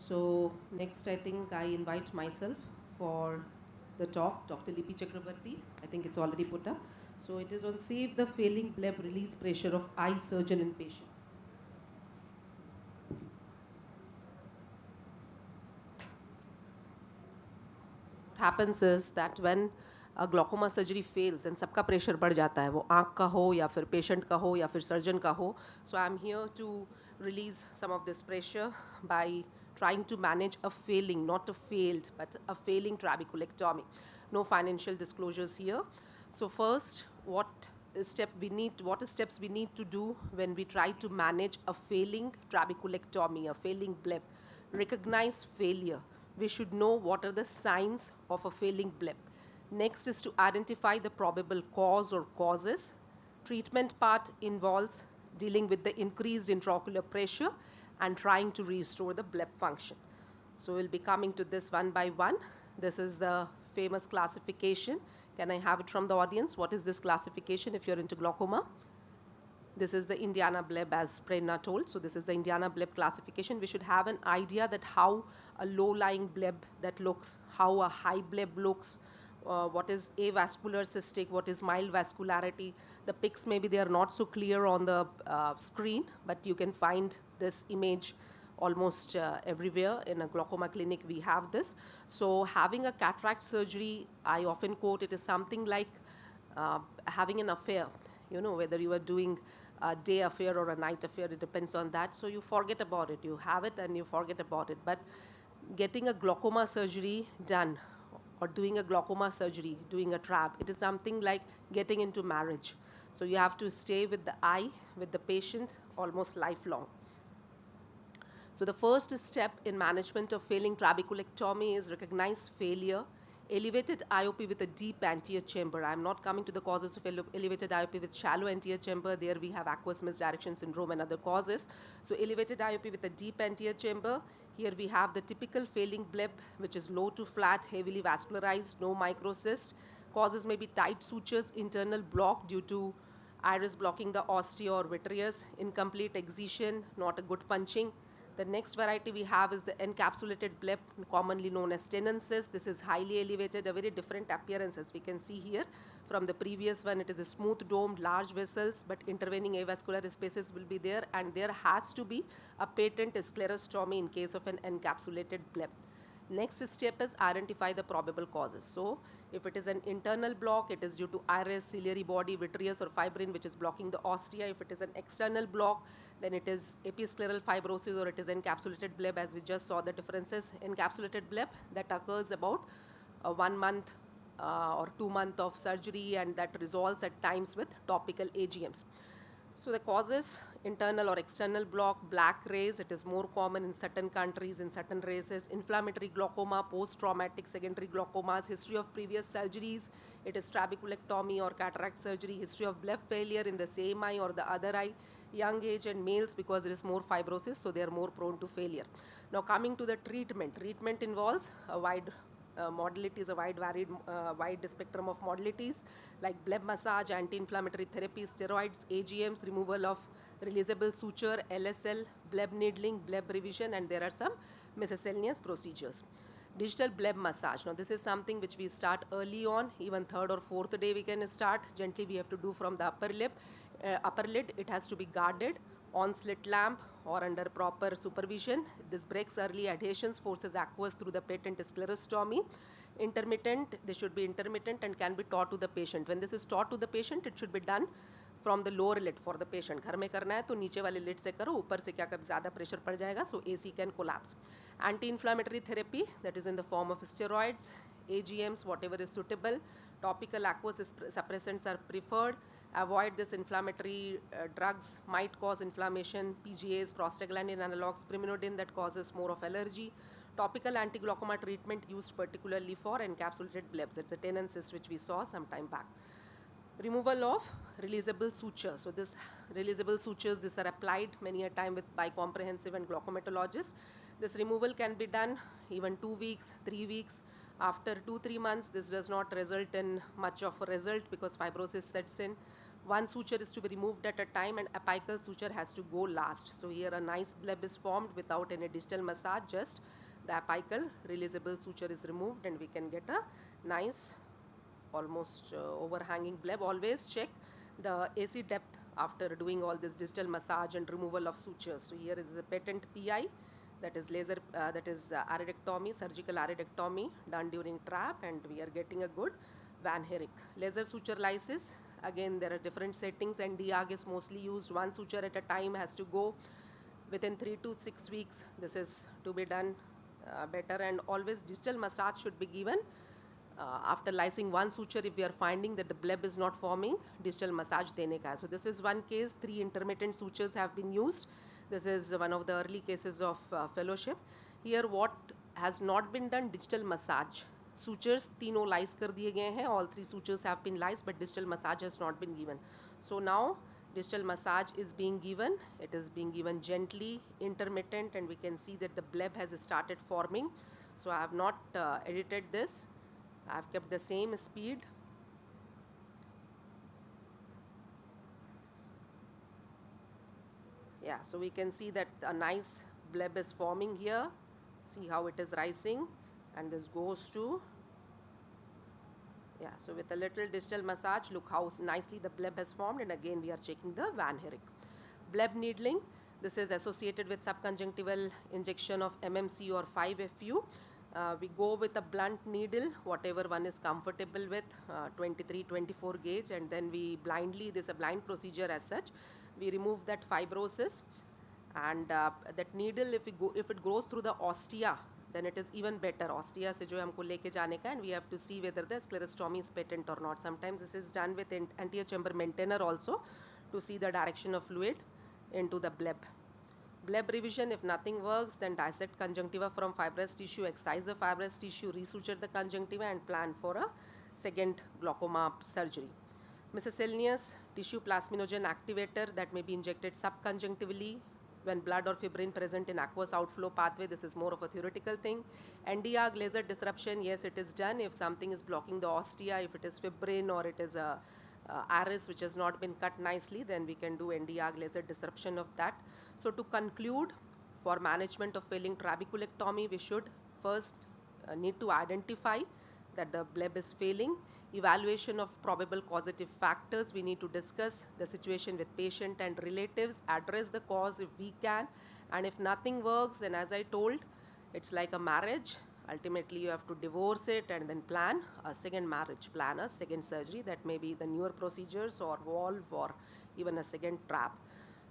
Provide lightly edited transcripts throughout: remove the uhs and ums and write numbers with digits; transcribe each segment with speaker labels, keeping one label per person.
Speaker 1: So next, I think I invite myself for the talk, Dr. Lipi Chakrabarty. I think it's already put up. So it is on Save the Failing Bleb Release Pressure of Eye Surgeon in Patient. What happens is that when a glaucoma surgery fails, then सबका pressure बढ़ जाता है, वो आँख का हो या फिर patient का हो या फिर surgeon का हो. So I'm here to release some of this pressure by trying to manage a failing, not a failed, but a failing trabeculectomy. No financial disclosures here. So first, what steps we need to do when we try to manage a failing trabeculectomy, a failing bleb? Recognize failure. We should know what are the signs of a failing bleb. Next is to identify the probable cause or causes. Treatment part involves dealing with the increased intraocular pressure and trying to restore the bleb function. So we'll be coming to this one by one. This is the famous classification. Can I have it from the audience? What is this classification if you're into glaucoma? This is the Indiana Bleb, as Prerna told. So this is the Indiana Bleb classification. We should have an idea that how a low-lying bleb that looks, how a high bleb looks, what is avascular cystic, what is mild vascularity. The pics, maybe they are not so clear on the screen, but you can find this image almost everywhere. In a glaucoma clinic, we have this. So having a cataract surgery, I often quote, it is something like having an affair, you know, whether you are doing a day affair or a night affair, it depends on that. So you forget about it. You have it and you forget about it. But getting a glaucoma surgery done or doing a glaucoma surgery, doing a trab, it is something like getting into marriage. So you have to stay with the eye, with the patient, almost lifelong. So the first step in management of failing trabeculectomy is recognize failure. Elevated IOP with a deep anterior chamber. I'm not coming to the causes of elevated IOP with shallow anterior chamber. There we have aqueous misdirection syndrome and other causes. So elevated IOP with a deep anterior chamber. Here we have the typical failing bleb, which is low to flat, heavily vascularized, no microcyst. Causes may be tight sutures, internal block due to iris blocking the ostia or vitreous, incomplete excision, not a good punching. The next variety we have is the encapsulated bleb, commonly known as tenonsis. This is highly elevated, a very different appearance as we can see here. From the previous one, it is a smooth domed, large vessels, but intervening avascular spaces will be there, and there has to be a patent sclerostomy in case of an encapsulated bleb. Next step is identify the probable causes. So if it is an internal block, it is due to iris, ciliary body, vitreous or fibrin which is blocking the ostia. If it is an external block, then it is episcleral fibrosis or it is encapsulated bleb, as we just saw the differences. Encapsulated bleb that occurs about 1 month or 2 months of surgery, and that resolves at times with topical AGMs. So the causes, internal or external block, black rays, it is more common in certain countries, in certain races. Inflammatory glaucoma, post-traumatic secondary glaucomas, history of previous surgeries, it is trabeculectomy or cataract surgery, history of bleb failure in the same eye or the other eye, young age and males because there is more fibrosis, so they are more prone to failure. Now coming to the treatment. Treatment involves a wide modalities, a wide spectrum of modalities like bleb massage, anti-inflammatory therapy, steroids, AGMs, removal of releasable suture, LSL, bleb needling, bleb revision, and there are some miscellaneous procedures. Digital bleb massage. Now this is something which we start early on, even third or fourth day we can start. Gently we have to do from the upper lid. It has to be guarded on slit lamp or under proper supervision. This breaks early adhesions, forces aqueous through the patent sclerostomy. Intermittent, they should be intermittent and can be taught to the patient. When this is taught to the patient, it should be done from the lower lid for the patient. घर में करना है तो नीचे वाले lid से करो, ऊपर से क्या कब ज़्यादा pressure पड़ जाएगा, so AC can collapse. Anti-inflammatory therapy, that is in the form of steroids, AGMs, whatever is suitable. Topical aqueous suppressants are preferred. Avoid this inflammatory drugs, might cause inflammation, PGAs, prostaglandin analogs, primidone that causes more of allergy. Topical anti-glaucoma treatment used particularly for encapsulated blebs. It's a tenonsis which we saw some time back. Removal of releasable sutures. So this releasable sutures, these are applied many a time by comprehensive and glaucomatologists. This removal can be done even 2 weeks, 3 weeks. After 2-3 months, this does not result in much of a result because fibrosis sets in. one suture is to be removed at a time and apical suture has to go last. So here a nice bleb is formed without any distal massage, just the apical releasable suture is removed and we can get a nice almost overhanging bleb. Always check the AC depth after doing all this distal massage and removal of sutures. So here is a patent PI, that is laser, aridectomy, surgical aridectomy done during trap, and we are getting a good Van Herrick. Laser suture lysis, again there are different settings, and DIAG is mostly used. One suture at a time has to go within 3 to 6 weeks. This is to be done better, and always distal massage should be given after lysing one suture. If we are finding that the bleb is not forming, distal massage dene ka. So this is one case, 3 intermittent sutures have been used. This is one of the early cases of fellowship. Here what has not been done, distal massage. Sutures तीनों lyse कर दिए गए हैं, all 3 sutures have been lysed, but distal massage has not been given. So now distal massage is being given. It is being given gently, intermittent, and we can see that the bleb has started forming. So I have not edited this. I have kept the same speed. Yeah, so we can see that a nice bleb is forming here. See how it is rising, and this goes to, yeah, so with a little distal massage, look how nicely the bleb has formed, and again we are checking the Van Herrick. Bleb needling, this is associated with subconjunctival injection of MMC or 5FU. We go with a blunt needle, whatever one is comfortable with, 23, 24 gauge, and then we blindly, this is a blind procedure as such, we remove that fibrosis, and that needle, if it goes through the ostia, then it is even better. Ostia se jo humko leke jaane ka, and we have to see whether the sclerostomy is patent or not. Sometimes this is done with anterior chamber maintainer also to see the direction of fluid into the bleb. Bleb revision, if nothing works, then dissect conjunctiva from fibrous tissue, excise the fibrous tissue, resuture the conjunctiva, and plan for a second glaucoma surgery. Miscellaneous tissue plasminogen activator that may be injected subconjunctivally when blood or fibrin present in aqueous outflow pathway. This is more of a theoretical thing. NDIAG laser disruption, yes, it is done if something is blocking the ostia, if it is fibrin or it is a iris which has not been cut nicely, then we can do NDIAG laser disruption of that. So to conclude, for management of failing trabeculectomy, we should first need to identify that the bleb is failing. Evaluation of probable causative factors, we need to discuss the situation with patient and relatives, address the cause if we can, and if nothing works, then as I told, it's like a marriage. Ultimately, you have to divorce it and then plan a second marriage, plan a second surgery. That may be the newer procedures or valve or even a second trap.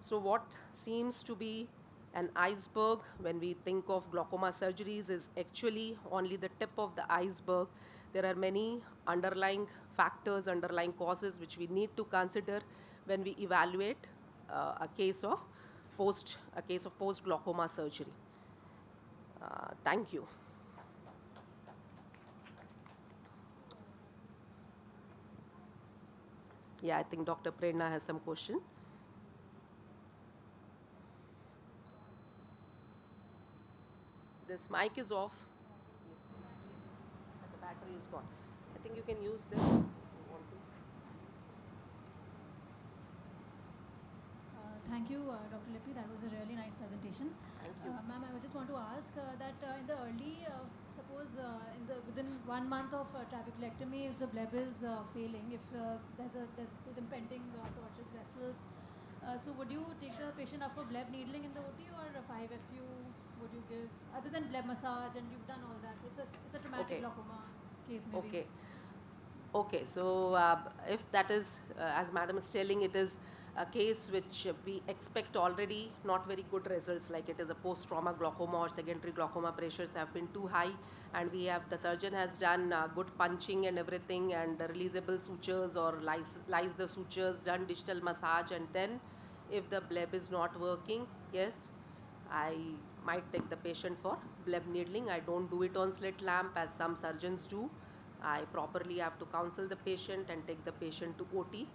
Speaker 1: So what seems to be an iceberg when we think of glaucoma surgeries is actually only the tip of the iceberg. There are many underlying factors, underlying causes which we need to consider when we evaluate a case of post glaucoma surgery. Thank you. Yeah, I think Dr. Prerna has some question. This mic is off. The battery is gone. I think you can use this if you want to.
Speaker 2: Thank you, Dr. Lipi. That was a really nice presentation.
Speaker 1: Thank you.
Speaker 2: Ma'am, I just want to ask that in the early, suppose within 1 month of trabeculectomy, if the bleb is failing, if there's impending tortuous vessels, so would you take the patient up for bleb needling in the OT or a 5FU would you give, other than bleb massage, and you've done all that? It's a traumatic glaucoma case maybe.
Speaker 1: Okay, so if that is, as madam is telling, it is a case which we expect already not very good results, like it is a post-trauma glaucoma or secondary glaucoma, pressures have been too high, and the surgeon has done good punching and everything, and releasable sutures or lyse the sutures, done digital massage, and then if the bleb is not working, yes, I might take the patient for bleb needling. I don't do it on slit lamp as some surgeons do. I properly have to counsel the patient and take the patient to OT.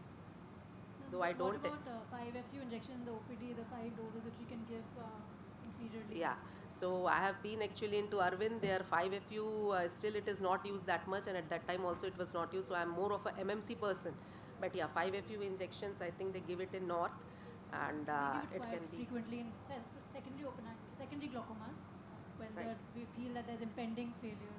Speaker 1: Though I don't.
Speaker 2: What about 5FU injection in the OPD, the 5 doses which we can give inferiorly?
Speaker 1: Yeah, so I have been actually into Arvind. Their 5FU, still it is not used that much, and at that time also it was not used. So I'm more of a MMC person. But yeah, 5-FU injections, I think they give it in north, and
Speaker 2: We give it
Speaker 1: it
Speaker 2: quite
Speaker 1: can be.
Speaker 2: frequently in secondary glaucomas when
Speaker 1: Right.
Speaker 2: we feel that there's impending failure.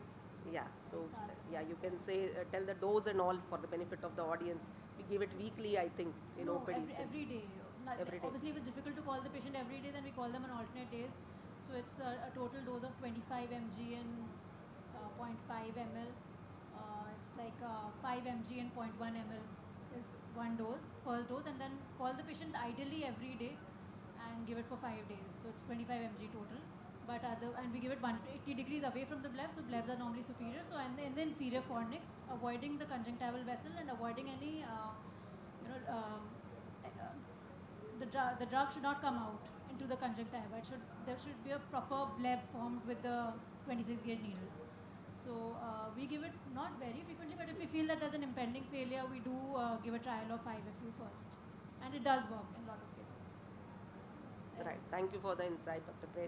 Speaker 1: Yeah,
Speaker 2: We
Speaker 1: so
Speaker 2: start
Speaker 1: yeah,
Speaker 2: giving
Speaker 1: you
Speaker 2: it.
Speaker 1: can say, tell the dose and all for the benefit of the audience. We give it
Speaker 2: So,
Speaker 1: weekly, I think, in
Speaker 2: no,
Speaker 1: OPD.
Speaker 2: every day.
Speaker 1: Every day.
Speaker 2: Obviously, if it's difficult to call the patient every day, then we call them on alternate days. So it's a total dose of 25 mg and zero point 0.5 ml. It's like 5 mg and zero point 0.1 ml is one dose, first dose, and then call the patient ideally every day and give it for 5 days. So it's 25 mg total. But and we give it 180 degrees away from the bleb, so blebs are normally superior. So and in the inferior fornix, avoiding the conjunctival vessel and avoiding any you know, uh, the drug should not come out into the conjunctiva. There should be a proper bleb formed with the 26 gauge needle. So we give it not very frequently, but if we feel that there's an impending failure, we do give a trial of 5-FU first, and it does work in a lot of cases.
Speaker 1: Right. Thank you for the insight, Dr. Prem.